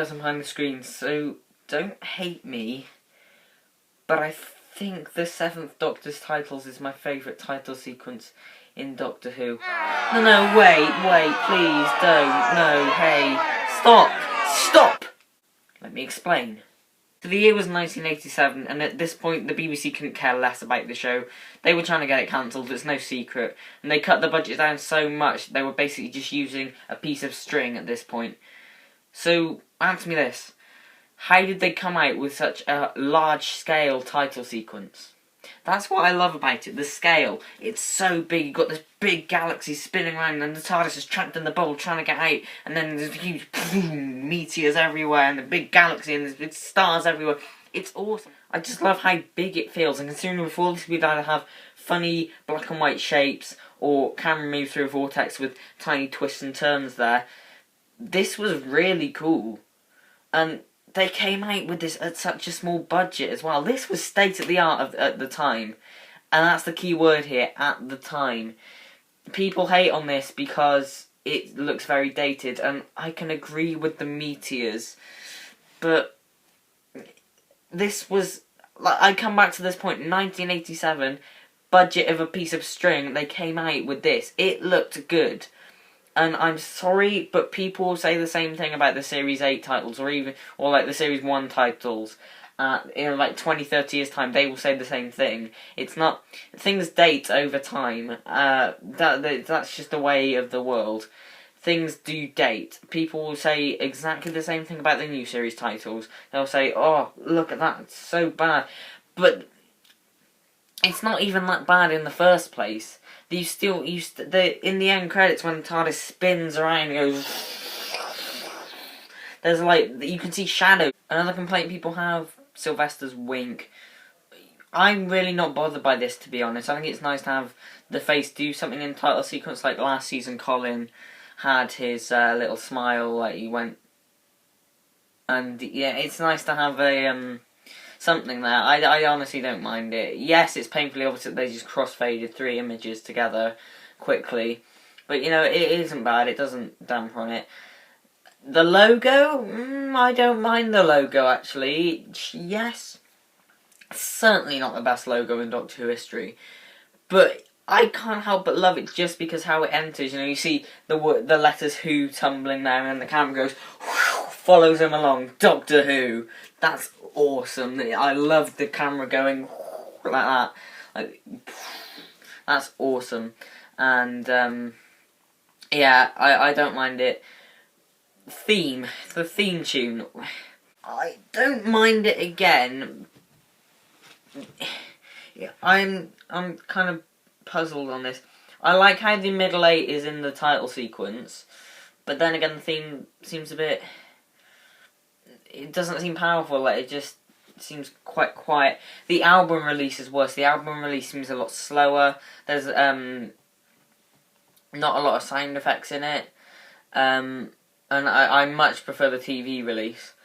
person behind the screen, so don't hate me, but I think the 7th Doctor's titles is my favourite title sequence in Doctor Who. No, wait, please, don't, no, hey, stop! Let me explain. So the year was 1987, and at this point the BBC couldn't care less about the show. They were trying to get it cancelled, it's no secret, and they cut the budget down so much they were basically just using a piece of string at this point. So, answer me this. How did they come out with such a large-scale title sequence? That's what I love about it, the scale. It's so big, you've got this big galaxy spinning around and the TARDIS is trapped in the bubble trying to get out, and then there's huge meteors everywhere and the big galaxy and there's big stars everywhere. It's awesome. I just love how big it feels, and considering before this we'd either have funny black and white shapes or camera move through a vortex with tiny twists and turns there, this was really cool. And they came out with this at such a small budget as well. This was state-of-the-art at the time. And that's the key word here, at the time. People hate on this because it looks very dated, and I can agree with the meteors. But this was... I come back to this point, 1987, budget of a piece of string, they came out with this. It looked good. And I'm sorry, but people will say the same thing about the Series 8 titles, or like the Series 1 titles. In like 20, 30 years' time, they will say the same thing. It's not... Things date over time. That's just the way of the world. Things do date. People will say exactly the same thing about the new series titles. They'll say, oh, look at that, it's so bad. But it's not even that bad in the first place. In the end credits, when the TARDIS spins around and goes, there's like, you can see shadow. Another complaint people have, Sylvester's wink. I'm really not bothered by this, to be honest. I think it's nice to have the face do something in title sequence, like last season Colin had his little smile, like he went, and yeah, it's nice to have a something there. I honestly don't mind it. Yes, it's painfully obvious that they just cross-faded 3 images together quickly. But, you know, it isn't bad. It doesn't damper on it. The logo? I don't mind the logo, actually. Yes. Certainly not the best logo in Doctor Who history. But I can't help but love it just because how it enters. You know, you see the letters Who tumbling down and the camera goes, follows him along. Doctor Who. That's awesome. I love the camera going like that. Like, that's awesome. And yeah, I don't mind it. The theme tune. I don't mind it again. Yeah, I'm kind of puzzled on this. I like how the middle 8 is in the title sequence, but then again the theme seems a bit... It doesn't seem powerful, like it just seems quite quiet. The album release is worse. The album release seems a lot slower. There's not a lot of sound effects in it. And I much prefer the TV release.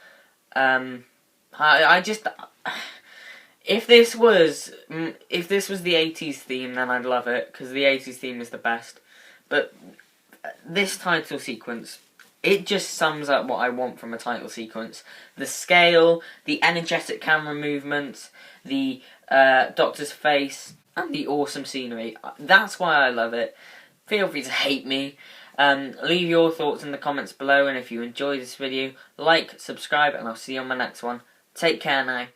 I just... If this was the 80s theme, then I'd love it, because the 80s theme is the best. But this title sequence, it just sums up what I want from a title sequence. The scale, the energetic camera movements, the Doctor's face, and the awesome scenery. That's why I love it. Feel free to hate me. Leave your thoughts in the comments below, and if you enjoyed this video, like, subscribe, and I'll see you on my next one. Take care now.